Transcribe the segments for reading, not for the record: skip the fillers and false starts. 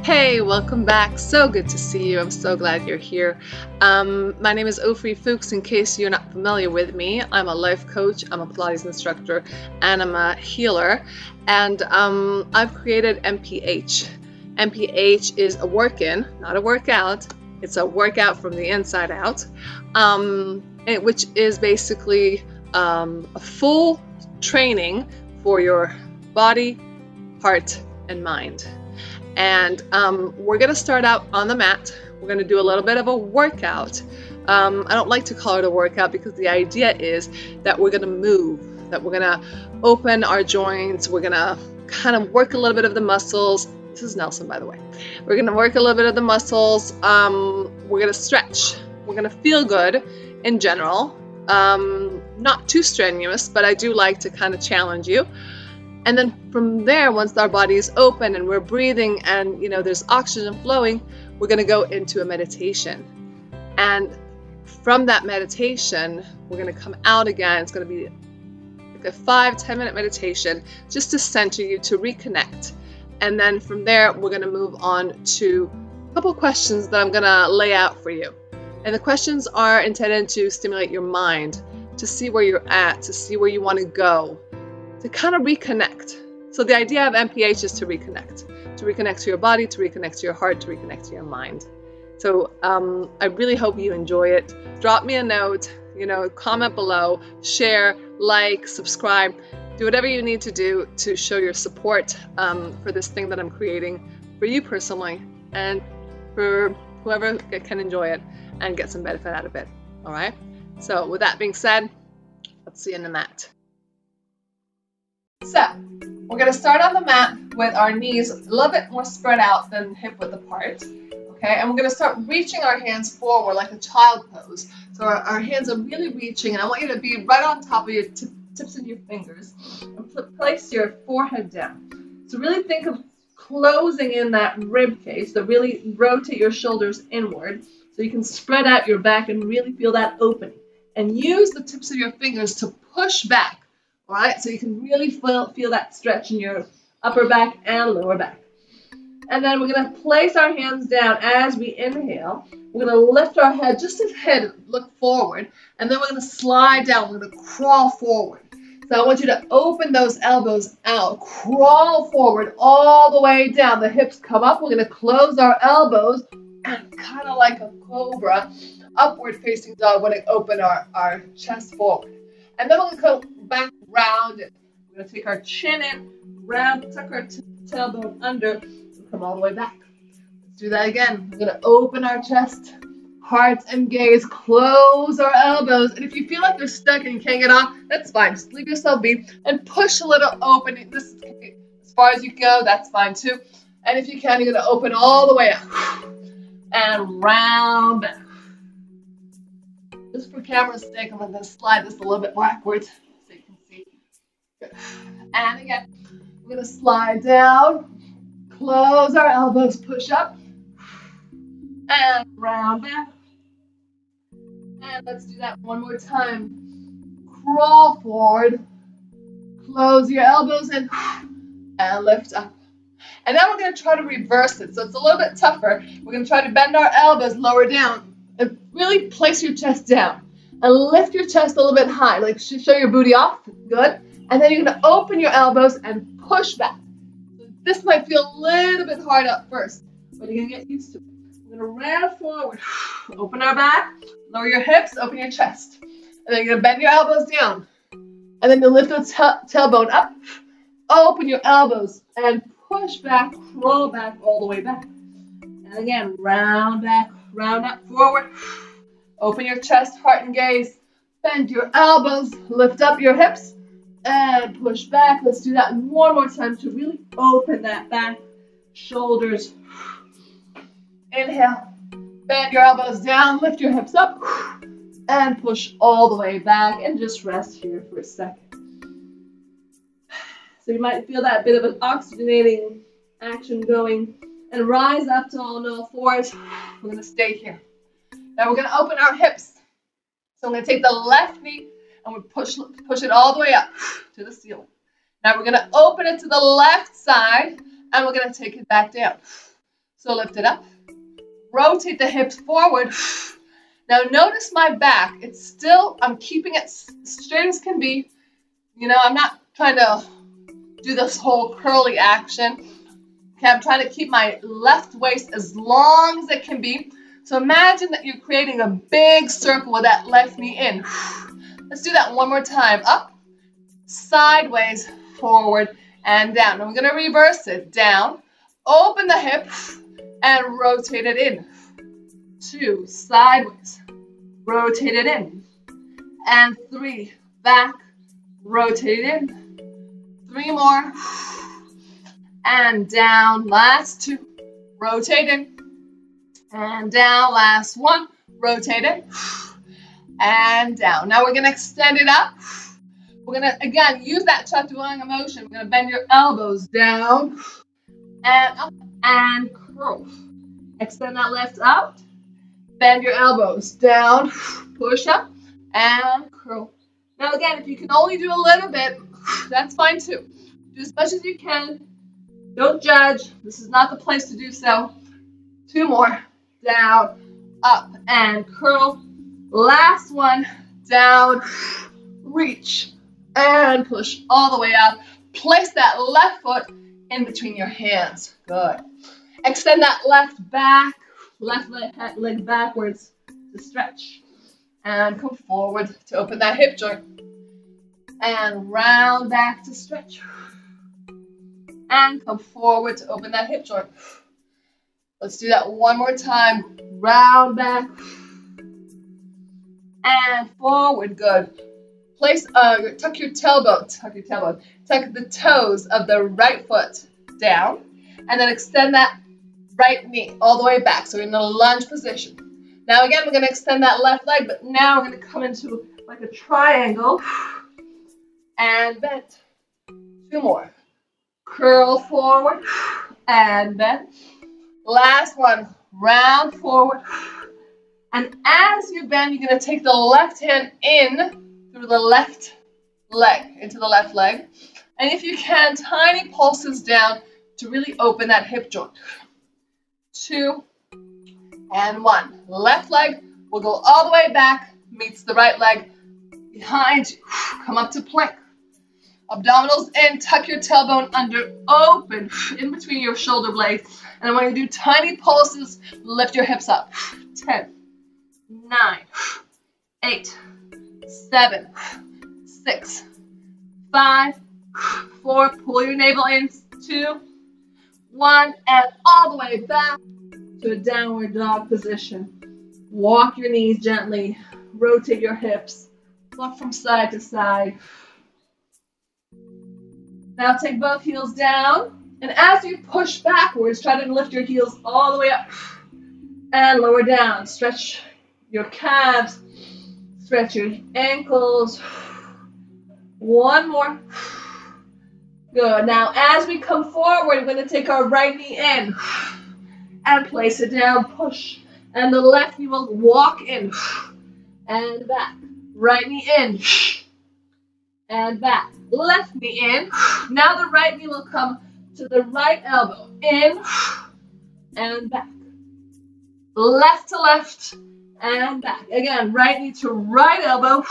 Hey, welcome back. So good to see you. I'm so glad you're here. My name is Ofri Fuchs. In case you're not familiar with me, I'm a life coach, I'm a Pilates instructor, and I'm a healer. And I've created MPH. MPH is a work-in, not a workout. It's a workout from the inside out, which is basically a full training for your body, heart, and mind. And we're going to start out on the mat. We're going to do a little bit of a workout. I don't like to call it a workout because the idea is that we're going to move, that we're going to open our joints. We're going to kind of work a little bit of the muscles. This is Nelson, by the way. We're going to work a little bit of the muscles. We're going to stretch. We're going to feel good in general. Not too strenuous, but I do like to kind of challenge you. And then from there, once our body is open and we're breathing and, you know, there's oxygen flowing, we're going to go into a meditation. And from that meditation, we're going to come out again. It's going to be like a 5-10 minute meditation just to center you, to reconnect. And then from there, we're going to move on to a couple questions that I'm going to lay out for you. And the questions are intended to stimulate your mind, to see where you're at, to see where you want to go, to kind of reconnect. So the idea of MPH is to reconnect to your body, to reconnect to your heart, to reconnect to your mind. So I really hope you enjoy it. Drop me a note, comment below, share, like, subscribe, do whatever you need to do to show your support for this thing that I'm creating for you personally and for whoever can enjoy it and get some benefit out of it. All right. So with that being said, let's see you in the mat. So, we're going to start on the mat with our knees a little bit more spread out than hip width apart. Okay, and we're going to start reaching our hands forward like a child pose. So our hands are really reaching, and I want you to be right on top of your tips of your fingers and place your forehead down. So really think of closing in that rib cage. So really rotate your shoulders inward so you can spread out your back and really feel that opening. And use the tips of your fingers to push back. All right, so you can really feel that stretch in your upper back and lower back. And then we're going to place our hands down as we inhale. We're going to lift our head, just as head, look forward. And then we're going to slide down. We're going to crawl forward. So I want you to open those elbows out. Crawl forward all the way down. The hips come up. We're going to close our elbows and kind of like a cobra, upward facing dog. We're going to open our chest forward. And then we're going to go back round it. We're going to take our chin in, round, tuck our tailbone under, and come all the way back. Let's do that again. We're going to open our chest, heart and gaze, close our elbows. And if you feel like you're stuck and you can't get off, that's fine. Just leave yourself be and push a little open. This is as far as you go, that's fine too. And if you can, you're going to open all the way up and round back. Just for camera's sake, I'm going to slide this a little bit backwards so you can see. Good. And again, we're going to slide down, close our elbows, push up, and round back. And let's do that one more time. Crawl forward, close your elbows in, and lift up. And now we're going to try to reverse it. So it's a little bit tougher. We're going to try to bend our elbows lower down. And really place your chest down and lift your chest a little bit high, like show your booty off. Good. And then you're going to open your elbows and push back. So this might feel a little bit hard at first, but you're going to get used to it. We're going to round forward, open our back, lower your hips, open your chest. And then you're going to bend your elbows down. And then you lift the tailbone up, open your elbows, and push back, crawl back all the way back. And again, round back. Round up forward, open your chest, heart and gaze, bend your elbows, lift up your hips, and push back. Let's do that one more time to really open that back, shoulders. Inhale, bend your elbows down, lift your hips up, and push all the way back, and just rest here for a second. So you might feel that bit of an oxygenating action going. And rise up to all fours. We're going to stay here. Now we're going to open our hips. So I'm going to take the left knee and we'll push it all the way up to the ceiling. Now we're going to open it to the left side and we're going to take it back down. So lift it up. Rotate the hips forward. Now notice my back. It's still, I'm keeping it straight as can be. You know, I'm not trying to do this whole curly action. Okay, I'm trying to keep my left waist as long as it can be. So imagine that you're creating a big circle with that left knee in. Let's do that one more time. Up, sideways, forward, and down. I'm going to reverse it. Down, open the hip, and rotate it in. 2, sideways, rotate it in. And 3, back, rotate it in. 3 more. And down, last 2, rotate in. And down, last 1, rotate it. And down. Now we're going to extend it up. We're going to, again, use that tattooing motion. We're going to bend your elbows down and up and curl. Extend that left out. Bend your elbows down, push up, and curl. Now again, if you can only do a little bit, that's fine too. Do as much as you can. Don't judge. This is not the place to do so. 2 more. Down, up, and curl. Last one. Down, reach, and push all the way up. Place that left foot in between your hands. Good. Extend that left back, left leg backwards to stretch. And come forward to open that hip joint. And round back to stretch. And come forward to open that hip joint. Let's do that one more time. Round back. And forward, good. Place, tuck your tailbone. Tuck the toes of the right foot down. And then extend that right knee all the way back. So we're in a lunge position. Now again, we're going to extend that left leg, but now we're going to come into like a triangle. And bend. 2 more. Curl forward and bend. Last one. Round forward. And as you bend, you're going to take the left hand in through the left leg, into the left leg. And if you can, tiny pulses down to really open that hip joint. 2 and 1. Left leg will go all the way back, meets the right leg behind you. Come up to plank. Abdominals in, tuck your tailbone under, open in between your shoulder blades. And when you do tiny pulses, lift your hips up. 10, 9, 8, 7, 6, 5, 4. Pull your navel in. 2, 1, and all the way back to a downward dog position. Walk your knees gently. Rotate your hips. Look from side to side. Now take both heels down. And as you push backwards, try to lift your heels all the way up. And lower down. Stretch your calves. Stretch your ankles. 1 more. Good. Now, as we come forward, we're going to take our right knee in and place it down. Push. And the left knee will walk in and back. Right knee in and back. Left knee in. Now the right knee will come to the right elbow. In and back. Left to left and back. Again, right knee to right elbow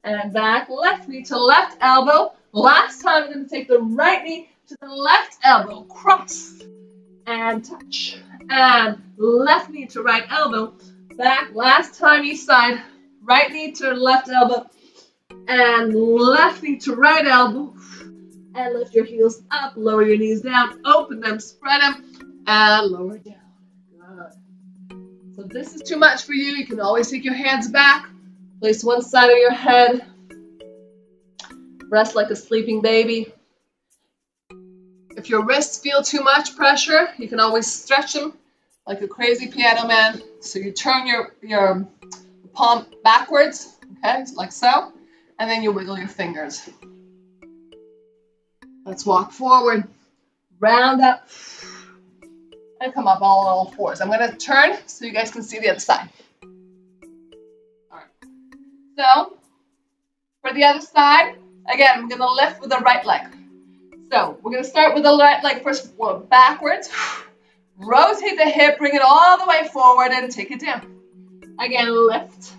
and back. Left knee to left elbow. Last time, we're going to take the right knee to the left elbow. Cross and touch. And left knee to right elbow. Back. Last time each side. Right knee to left elbow. And left knee to right elbow. And lift your heels up. Lower your knees down. Open them. Spread them. And lower down. Good. So if this is too much for you, you can always take your hands back. Place one side of your head. Rest like a sleeping baby. If your wrists feel too much pressure, you can always stretch them like a crazy piano man. So you turn your palm backwards, okay, like so, and then you wiggle your fingers. Let's walk forward, round up, and come up all fours. I'm going to turn so you guys can see the other side. All right. So, for the other side, again, I'm going to lift with the right leg. So, we're going to start with the right leg first, backwards, Rotate the hip, bring it all the way forward and take it down. Again, lift.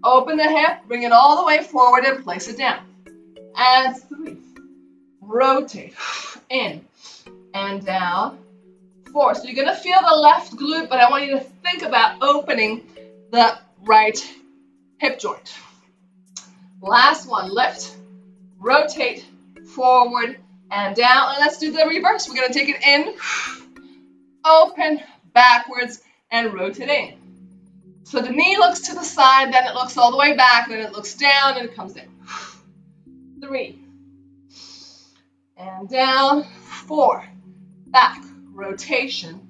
Open the hip, bring it all the way forward and place it down. And 3. Rotate. In and down. 4. So you're going to feel the left glute, but I want you to think about opening the right hip joint. Last one. Lift, rotate, forward, and down. And let's do the reverse. We're going to take it in, open, backwards, and rotate in. So the knee looks to the side, then it looks all the way back, then it looks down, and it comes in. 3. And down. 4. Back. Rotation.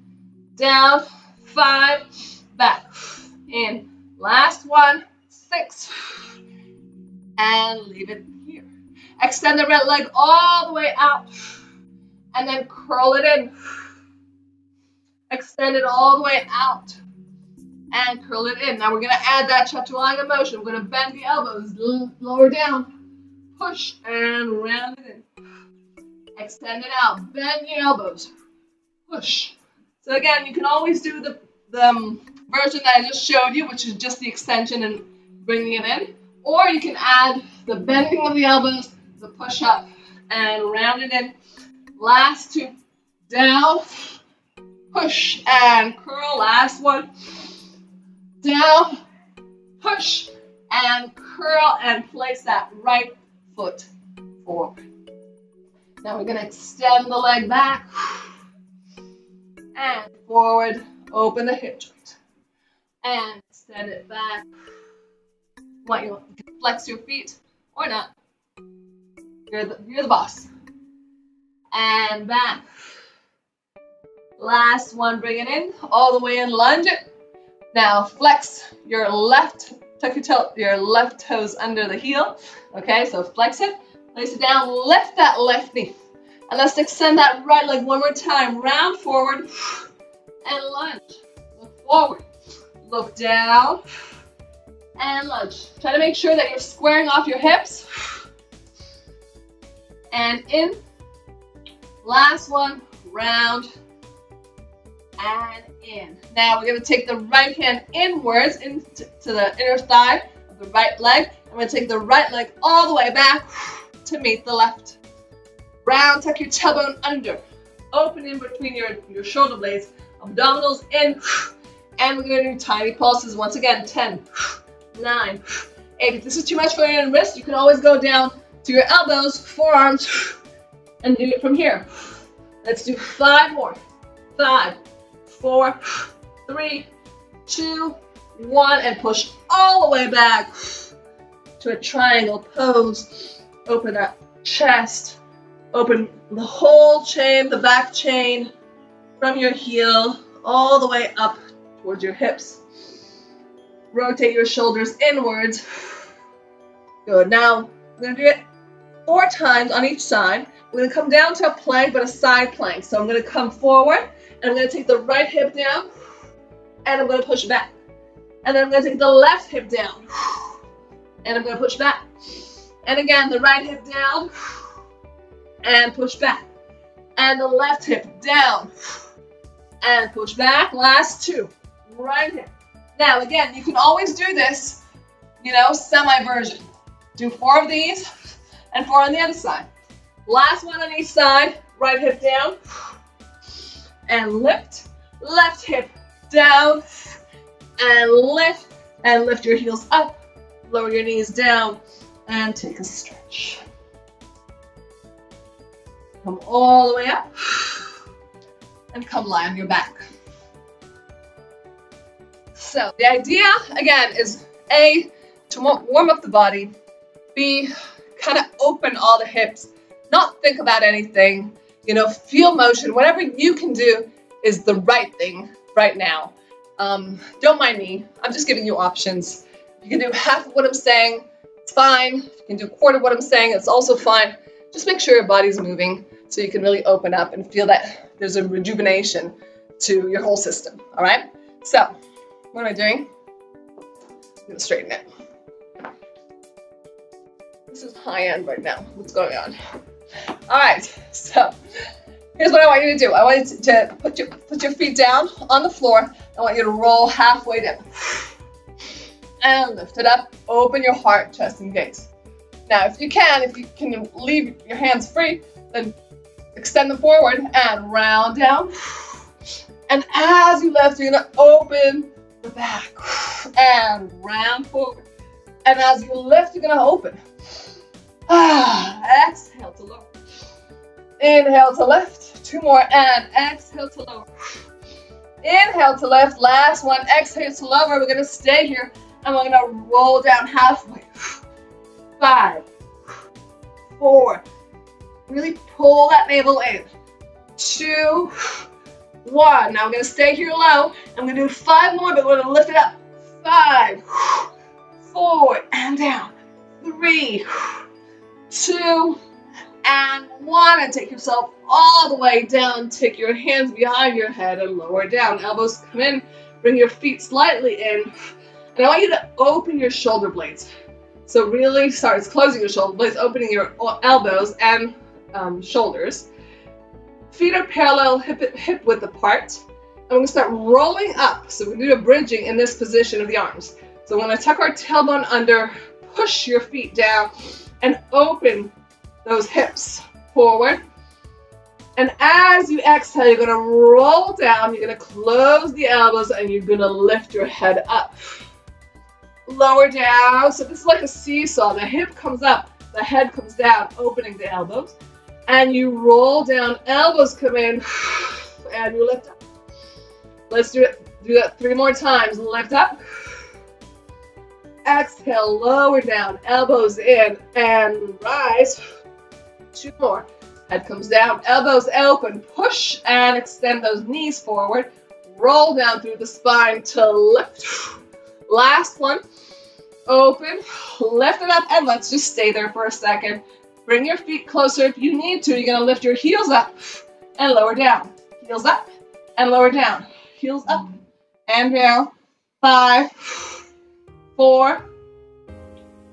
Down. 5. Back. In. Last one. 6. And leave it here. Extend the right leg all the way out. And then curl it in. Extend it all the way out. And curl it in. Now we're going to add that chaturanga motion. We're going to bend the elbows, lower down, push, and round it in. Extend it out, bend the elbows, push. So again, you can always do the version that I just showed you, which is just the extension and bringing it in. Or you can add the bending of the elbows, the push up, and round it in. Last 2, down, push, and curl. Last one. Down, push, and curl, and place that right foot forward. Now we're going to extend the leg back, and forward, open the hip joint, and extend it back. You can flex your feet, or not. You're the boss. And back. Last one, bring it in, all the way in, lunge it. Now flex your left, tuck your left toes under the heel. Okay, so flex it, place it down, lift that left knee. And let's extend that right leg one more time. Round forward and lunge. Look forward, look down, and lunge. Try to make sure that you're squaring off your hips. And in. Last one, round. And in. Now we're going to take the right hand inwards into the inner thigh of the right leg. I'm going to take the right leg all the way back to meet the left. Round, tuck your tailbone under. Open in between your shoulder blades. Abdominals in. And we're going to do tiny pulses once again. 10, 9, 8. If this is too much for your wrist, you can always go down to your elbows, forearms, and do it from here. Let's do 5 more. 5, 4, 3, 2, 1, and push all the way back to a triangle pose. Open up chest, open the whole chain, the back chain, from your heel all the way up towards your hips. Rotate your shoulders inwards. Good. Now we're going to do it 4 times on each side. We're going to come down to a plank, but a side plank. So I'm going to come forward, and I'm going to take the right hip down, and I'm going to push back. And then I'm going to take the left hip down, and I'm going to push back. And again, the right hip down, and push back. And the left hip down, and push back. Last 2, right hip. Now again, you can always do this, semi-version. Do 4 of these, and 4 on the other side. Last one on each side, right hip down, and lift, left hip down, and lift your heels up, lower your knees down, and take a stretch. Come all the way up, and come lie on your back. So the idea, again, is A, to warm up the body, B, kind of open all the hips, not think about anything, feel motion. Whatever you can do is the right thing right now. Don't mind me. I'm just giving you options. You can do half of what I'm saying, it's fine. You can do a quarter of what I'm saying, it's also fine. Just make sure your body's moving so you can really open up and feel that there's a rejuvenation to your whole system, all right? So, what am I doing? I'm going to straighten it. This is high end right now. What's going on? All right, so Here's what I want you to do. I want you to put your feet down on the floor. I want you to roll halfway down. And lift it up. Open your heart, chest, and gaze. Now, if you can leave your hands free, then extend them forward and round down. And as you lift, you're going to open the back and round forward. And as you lift, you're going to open. Exhale to lower. Inhale to lift. 2 more. And exhale to lower. Inhale to lift. Last one. Exhale to lower. We're going to stay here. And we're going to roll down halfway. 5, 4. Really pull that navel in. 2, 1. Now we're going to stay here low. I'm going to do 5 more, but we're going to lift it up. 5, 4, and down. 3, 2, and 1. And take yourself all the way down. Take your hands behind your head and lower down. Elbows come in. Bring your feet slightly in. And I want you to open your shoulder blades. So really start closing your shoulder blades, opening your elbows and shoulders. Feet are parallel, hip width apart. And we're going to start rolling up. So we're going to do a bridging in this position of the arms. So we're going to tuck our tailbone under, push your feet down, and open those hips forward. And as you exhale, you're going to roll down, you're going to close the elbows, and you're going to lift your head up. Lower down. So this is like a seesaw. The hip comes up, the head comes down, opening the elbows. And you roll down, elbows come in, and you lift up. Let's do that 3 more times. Lift up. Exhale, lower down, elbows in, and rise. 2 more. Head comes down, elbows open, push and extend those knees forward. Roll down through the spine to lift. Last one. Open, lift it up, and let's just stay there for a second. Bring your feet closer if you need to. You're going to lift your heels up and lower down. Heels up and lower down. Heels up and down. 5, 4,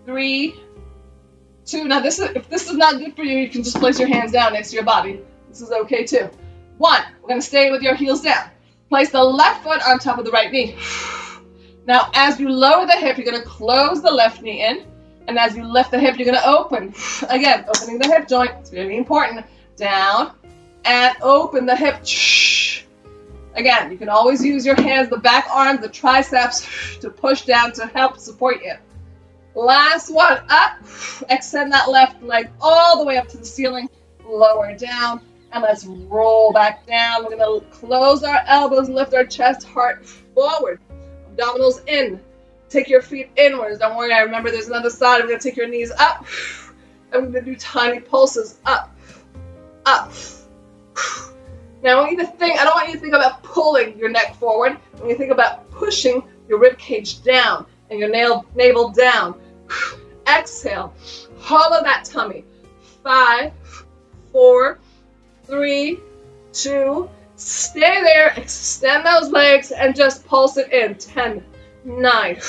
3, 2. Now if this is not good for you, you can just place your hands down next to your body. This is okay too. 1. We're going to stay with your heels down. Place the left foot on top of the right knee. Now as you lower the hip, you're going to close the left knee in. And as you lift the hip, you're going to open. Again, opening the hip joint. It's really important. Down and open the hip. Again, you can always use your hands, the back arms, the triceps to push down to help support you. Last one. Up. Extend that left leg all the way up to the ceiling. Lower down. And let's roll back down. We're going to close our elbows, lift our chest, heart forward. Abdominals in. Take your feet inwards. Don't worry, I remember there's another side. I'm going to take your knees up. And we're going to do tiny pulses. Up. Up. Now I want you to think, I don't want you to think about pulling your neck forward. I want you to think about pushing your rib cage down and your navel down. Exhale. Hollow that tummy. 5, 4, 3, 2. Stay there. Extend those legs and just pulse it in. 10, 9,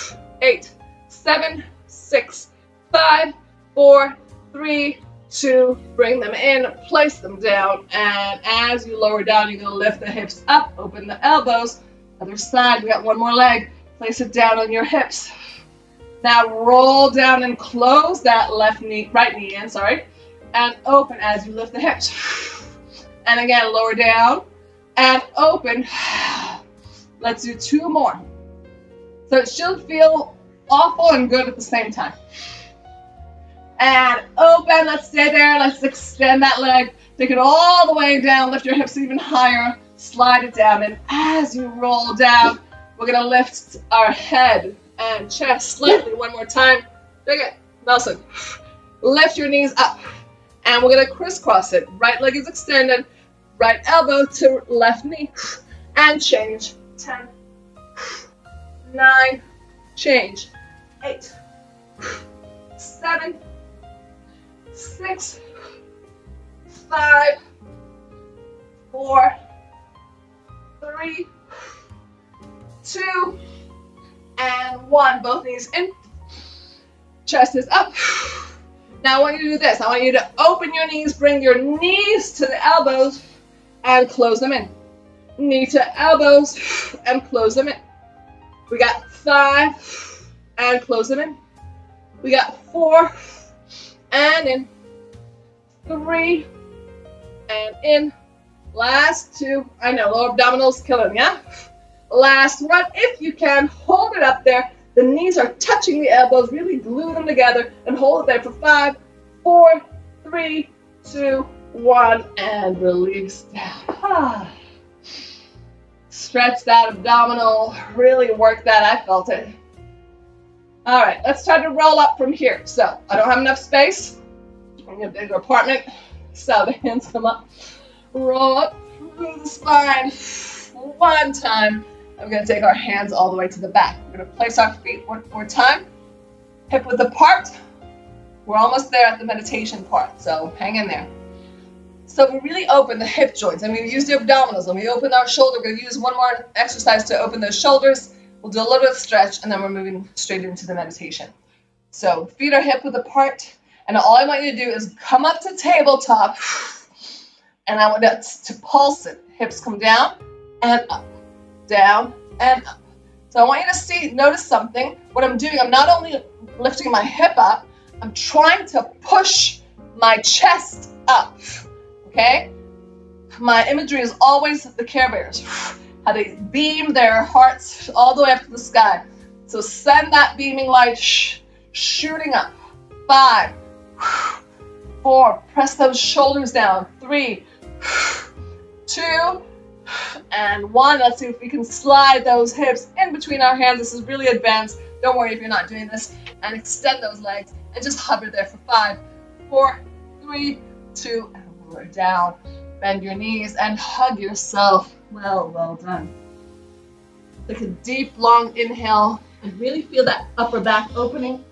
8, 7, 6, 5, 4, 3, 2. Bring them in, place them down, and as you lower down, you're going to lift the hips up, open the elbows. Other side, we got 1 more leg. Place it down on your hips. Now roll down and close that right knee in, and open as you lift the hips. And again, lower down and open. Let's do 2 more. So it should feel awful and good at the same time. And open, let's stay there. Let's extend that leg. Take it all the way down. Lift your hips even higher. Slide it down. And as you roll down, we're going to lift our head and chest slightly 1 more time. Take it. Nelson. Lift your knees up. And we're going to crisscross it. Right leg is extended. Right elbow to left knee. And change. 10. 9, change, 8, 7, 6, 5, 4, 3, 2, and 1. Both knees in. Chest is up. Now I want you to do this. I want you to open your knees, bring your knees to the elbows, and close them in. Knee to elbows and close them in. We got 5 and close them in. We got 4 and in. 3 and in. Last 2. I know, lower abdominals killing, yeah? Last one. If you can, hold it up there. The knees are touching the elbows. Really glue them together and hold it there for 5, 4, 3, 2, 1, and release down. Stretch that abdominal. Really work that. I felt it. All right, let's try to roll up from here. So I don't have enough space. I'm in a bigger apartment. So the hands come up. Roll up through the spine. One time. I'm going to take our hands all the way to the back. We're going to place our feet one more time. Hip width apart. We're almost there at the meditation part, so hang in there. So we really open the hip joints, and we use the abdominals, and we open our shoulder. We're going to use one more exercise to open those shoulders. We'll do a little bit of stretch, and then we're moving straight into the meditation. So feet are hip width apart, and all I want you to do is come up to tabletop, and I want to pulse it. Hips come down and up, down and up. So I want you to notice something. What I'm doing, I'm not only lifting my hip up, I'm trying to push my chest up, okay? My imagery is always the Care Bears, how they beam their hearts all the way up to the sky. So send that beaming light shooting up. 5, 4, press those shoulders down. 3, 2, and 1. Let's see if we can slide those hips in between our hands. This is really advanced. Don't worry if you're not doing this. And extend those legs and just hover there for 5, 4, 3, 2, and we're down. Bend your knees and hug yourself. Well done. Take a deep, long inhale and really feel that upper back opening.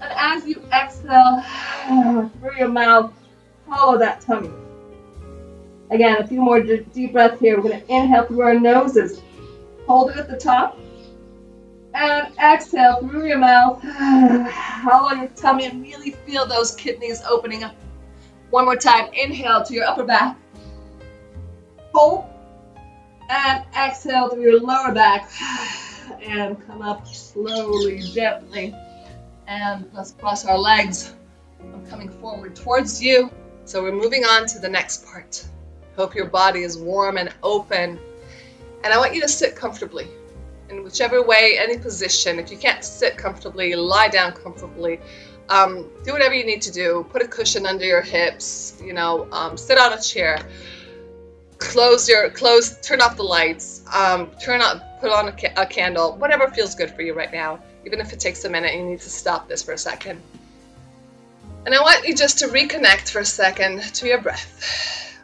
And as you exhale through your mouth, follow that tummy. Again, a few more deep breaths here. We're going to inhale through our noses. Hold it at the top. And exhale through your mouth. Follow your tummy and really feel those kidneys opening up. One more time. Inhale to your upper back. Hold. And exhale through your lower back. And come up slowly, gently. And let's cross our legs. I'm coming forward towards you. So we're moving on to the next part. Hope your body is warm and open. And I want you to sit comfortably. In whichever way, any position. If you can't sit comfortably, lie down comfortably. Do whatever you need to do. Put a cushion under your hips. Sit on a chair. Turn off the lights. Put on a candle. Whatever feels good for you right now. Even if it takes a minute, you need to stop this for a second. And I want you just to reconnect for a second to your breath.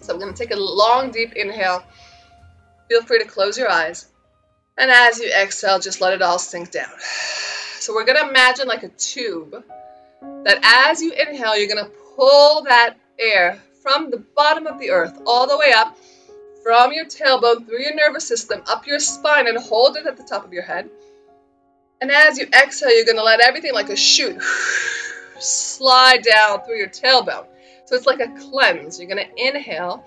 So I'm going to take a long, deep inhale. Feel free to close your eyes. And as you exhale, just let it all sink down. So we're going to imagine like a tube that as you inhale, you're going to pull that air from the bottom of the earth all the way up from your tailbone through your nervous system, up your spine, and hold it at the top of your head. And as you exhale, you're going to let everything like a chute slide down through your tailbone. So it's like a cleanse. You're going to inhale,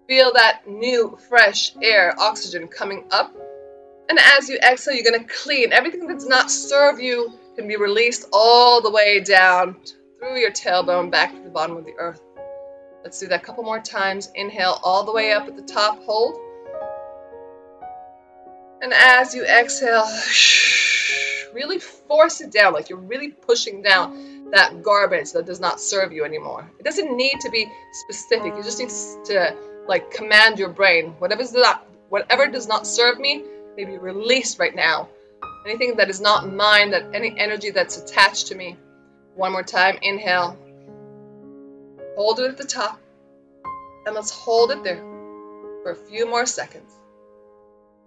feel that new, fresh air, oxygen coming up. And as you exhale, you're going to clean. Everything that does not serve you can be released all the way down through your tailbone back to the bottom of the earth. Let's do that a couple more times. Inhale all the way up at the top, hold. And as you exhale, really force it down, like you're really pushing down that garbage that does not serve you anymore. It doesn't need to be specific. You just need to command your brain. Whatever does not serve me, maybe release right now. Anything that is not mine, that any energy that's attached to me. One more time, inhale. Hold it at the top. And let's hold it there for a few more seconds.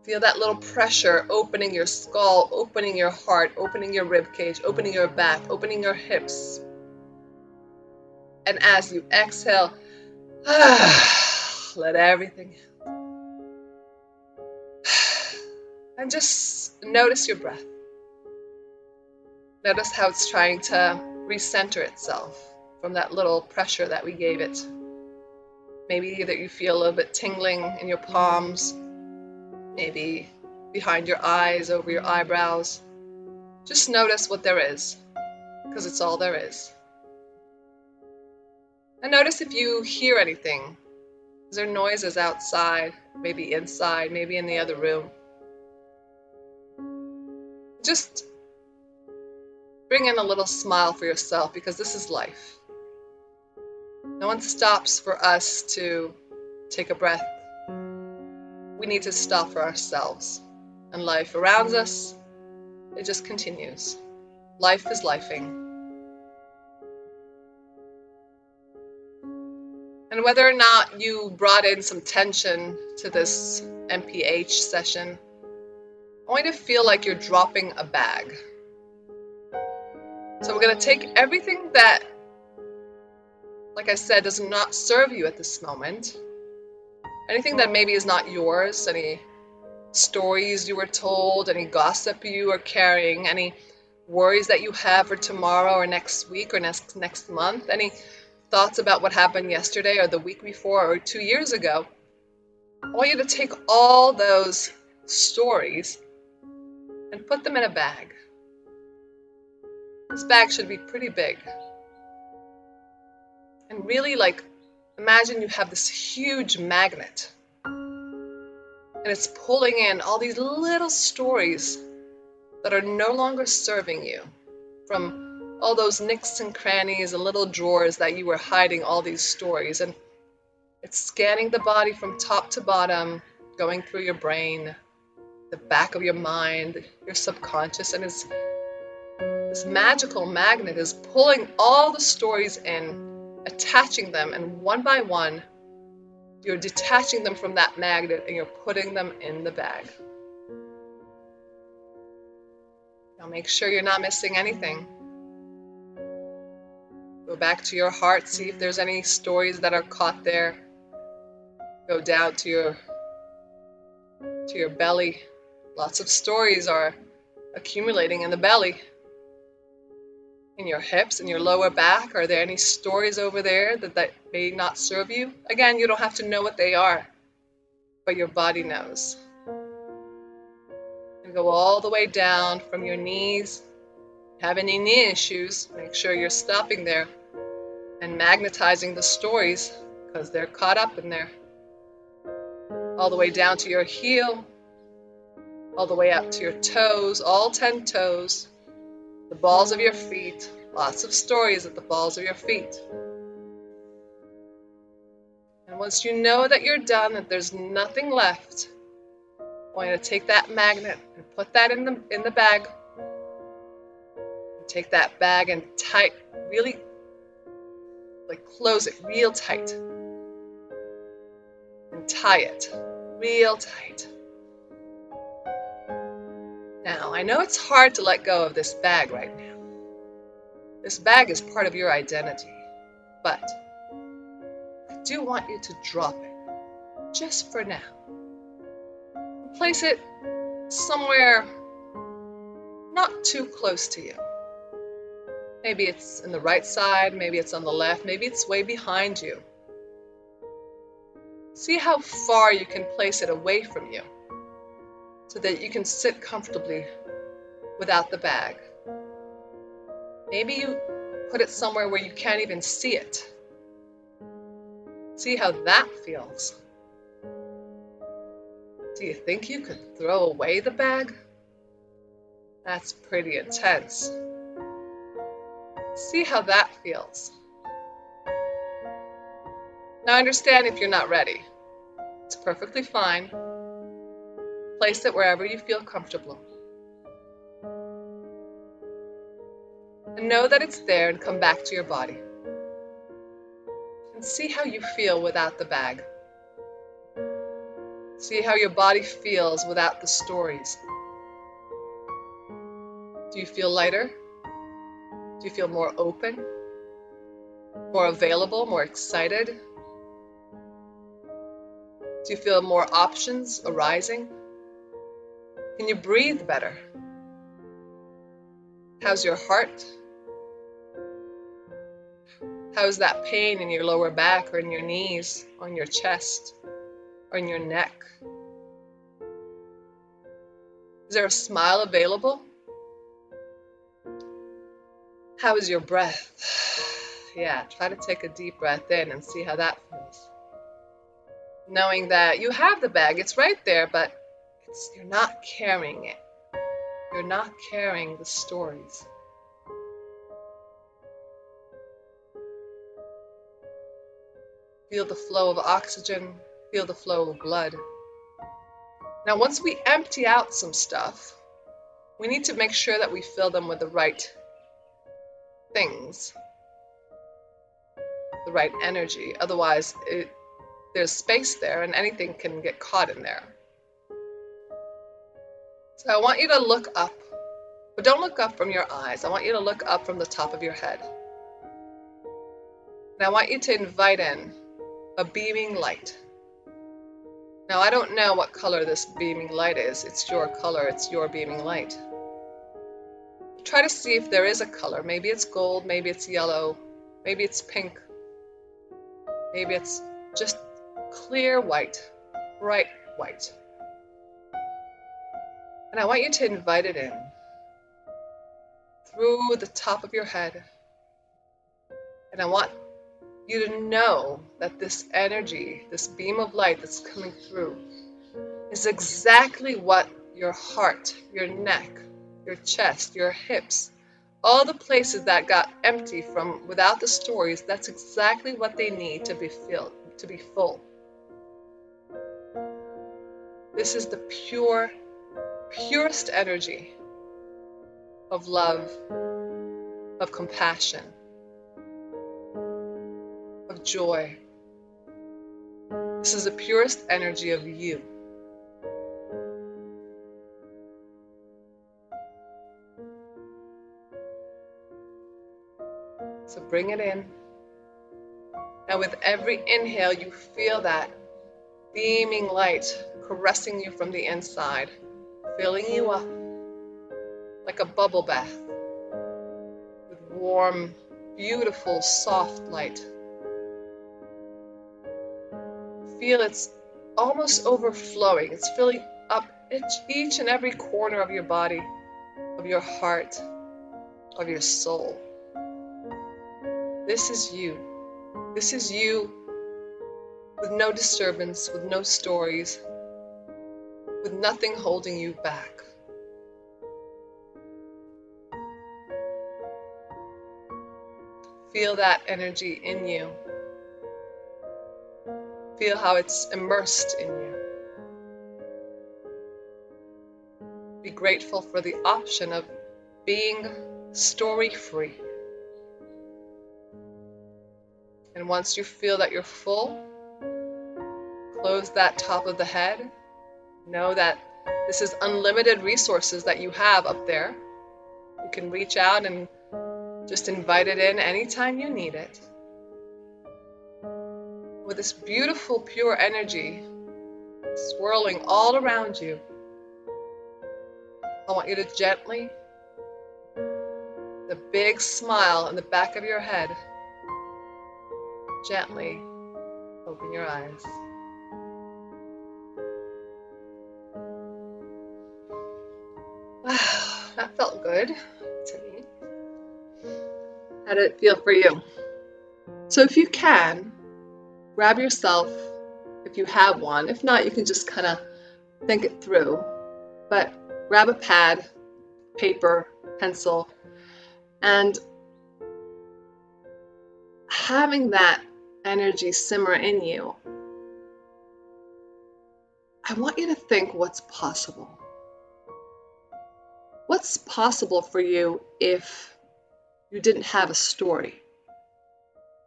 Feel that little pressure opening your skull, opening your heart, opening your rib cage, opening your back, opening your hips. And as you exhale, let everything out. And just notice your breath. Notice how it's trying to recenter itself from that little pressure that we gave it. Maybe that you feel a little bit tingling in your palms, maybe behind your eyes, over your eyebrows. Just notice what there is, because it's all there is. And notice if you hear anything. Is there noises outside, maybe inside, maybe in the other room? Just bring in a little smile for yourself, because this is life. No one stops for us to take a breath. We need to stop for ourselves. And life around us, it just continues. Life is lifing. And whether or not you brought in some tension to this MPH session, I want you to feel like you're dropping a bag. So we're going to take everything that, like I said, does not serve you at this moment. Anything that maybe is not yours, any stories you were told, any gossip you are carrying, any worries that you have for tomorrow or next week or next month, any thoughts about what happened yesterday or the week before or 2 years ago. I want you to take all those stories and put them in a bag. This bag should be pretty big. And really, like, imagine you have this huge magnet and it's pulling in all these little stories that are no longer serving you, from all those nicks and crannies and little drawers that you were hiding all these stories. And it's scanning the body from top to bottom, going through your brain, the back of your mind, your subconscious, and this magical magnet is pulling all the stories in, attaching them, and one by one, you're detaching them from that magnet and you're putting them in the bag. Now make sure you're not missing anything. Go back to your heart, see if there's any stories that are caught there. Go down to your belly. Lots of stories are accumulating in the belly. In your hips, in your lower back, are there any stories over there that may not serve you? Again, you don't have to know what they are, but your body knows. And go all the way down from your knees. Have any knee issues, make sure you're stopping there and magnetizing the stories, because they're caught up in there. All the way down to your heel, all the way up to your toes, all 10 toes, the balls of your feet, lots of stories at the balls of your feet. And once you know that you're done, that there's nothing left, I want you to take that magnet and put that in the bag. Take that bag and really close it real tight. And tie it real tight. Now, I know it's hard to let go of this bag right now. This bag is part of your identity, but I do want you to drop it, just for now. Place it somewhere not too close to you. Maybe it's in the right side, maybe it's on the left, maybe it's way behind you. See how far you can place it away from you so that you can sit comfortably without the bag. Maybe you put it somewhere where you can't even see it. See how that feels. Do you think you could throw away the bag? That's pretty intense. See how that feels. Now understand if you're not ready. It's perfectly fine. Place it wherever you feel comfortable. And know that it's there, and come back to your body. And see how you feel without the bag. See how your body feels without the stories. Do you feel lighter? Do you feel more open, more available, more excited? Do you feel more options arising? Can you breathe better? How's your heart? How's that pain in your lower back or in your knees or in your chest or in your neck? Is there a smile available? How is your breath? Yeah, try to take a deep breath in and see how that feels. Knowing that you have the bag, it's right there, but you're not carrying it. You're not carrying the stories. Feel the flow of oxygen, feel the flow of blood. Now, once we empty out some stuff, we need to make sure that we fill them with the right things, the right energy. Otherwise, there's space there and anything can get caught in there. So I want you to look up, but don't look up from your eyes. I want you to look up from the top of your head. And I want you to invite in a beaming light. Now, I don't know what color this beaming light is. It's your color, it's your beaming light. Try to see if there is a color. Maybe it's gold, maybe it's yellow, maybe it's pink, maybe it's just clear white, bright white. And I want you to invite it in through the top of your head. And I want you to know that this energy, this beam of light that's coming through, is exactly what your heart, your neck, your chest, your hips, all the places that got empty from without the stories, that's exactly what they need to be filled, to be full. This is the purest energy of love, of compassion, of joy. This is the purest energy of you. So bring it in. And with every inhale, you feel that beaming light caressing you from the inside, filling you up like a bubble bath with warm, beautiful, soft light. Feel it's almost overflowing. It's filling up each and every corner of your body, of your heart, of your soul. This is you. This is you with no disturbance, with no stories, with nothing holding you back. Feel that energy in you. Feel how it's immersed in you. Be grateful for the option of being story-free. And once you feel that you're full, close that top of the head. Know that this is unlimited resources that you have up there. You can reach out and just invite it in anytime you need it. With this beautiful, pure energy swirling all around you, I want you to gently, the big smile in the back of your head, gently open your eyes. Wow, that felt good to me. How did it feel for you? So if you can, grab yourself, if you have one. If not, you can just kind of think it through. But grab a pad, paper, pencil, and having that energy simmer in you, I want you to think what's possible. What's possible for you if you didn't have a story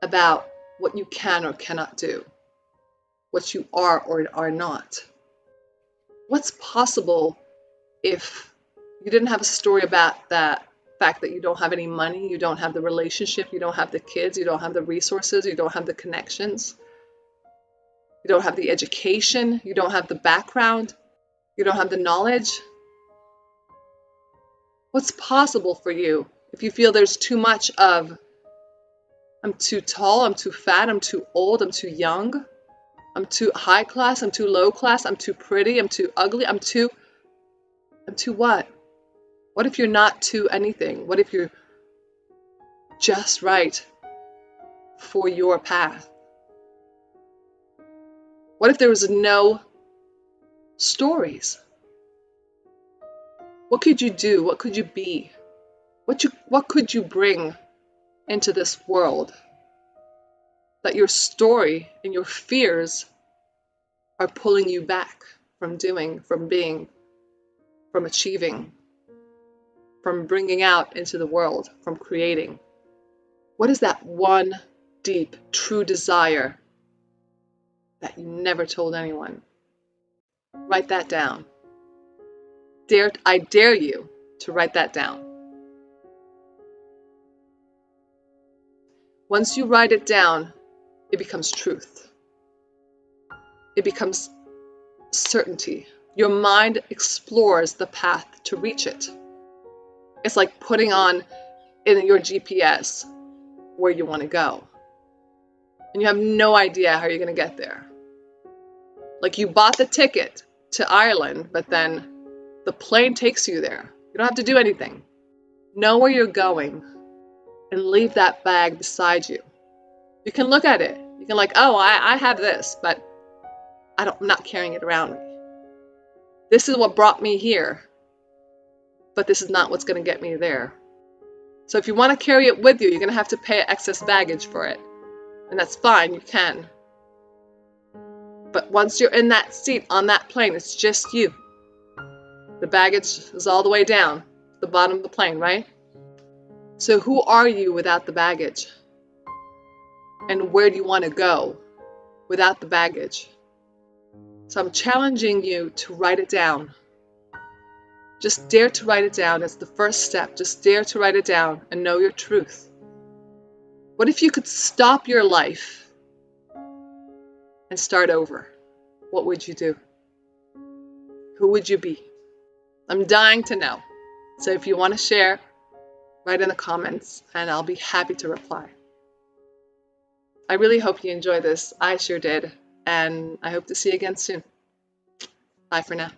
about what you can or cannot do, what you are or are not? What's possible if you didn't have a story about that fact that you don't have any money, you don't have the relationship, you don't have the kids, you don't have the resources, you don't have the connections, you don't have the education, you don't have the background, you don't have the knowledge? What's possible for you if you feel there's too much of I'm too tall, I'm too fat, I'm too old, I'm too young, I'm too high class, I'm too low class, I'm too pretty, I'm too ugly, I'm too what? What if you're not too anything? What if you're just right for your path? What if there was no stories? What could you do? What could you be? What could you bring into this world that your story and your fears are pulling you back from doing, from being, from achieving, from bringing out into the world, from creating? What is that one deep, true desire that you never told anyone? Write that down. I dare you to write that down. Once you write it down, it becomes truth. It becomes certainty. Your mind explores the path to reach it. It's like putting on in your GPS where you want to go. And you have no idea how you're going to get there. Like you bought the ticket to Ireland, but then the plane takes you there. You don't have to do anything. Know where you're going and leave that bag beside you. You can look at it. You can like, oh, I have this, but I'm not carrying it around me. This is what brought me here, but this is not what's going to get me there. So if you want to carry it with you, you're going to have to pay excess baggage for it. And that's fine, you can. But once you're in that seat on that plane, it's just you. The baggage is all the way down, the bottom of the plane, right? So who are you without the baggage? And where do you want to go without the baggage? So I'm challenging you to write it down. Just dare to write it down. It's the first step. Just dare to write it down and know your truth. What if you could stop your life and start over? What would you do? Who would you be? I'm dying to know. So if you want to share, write in the comments and I'll be happy to reply. I really hope you enjoy this. I sure did. And I hope to see you again soon. Bye for now.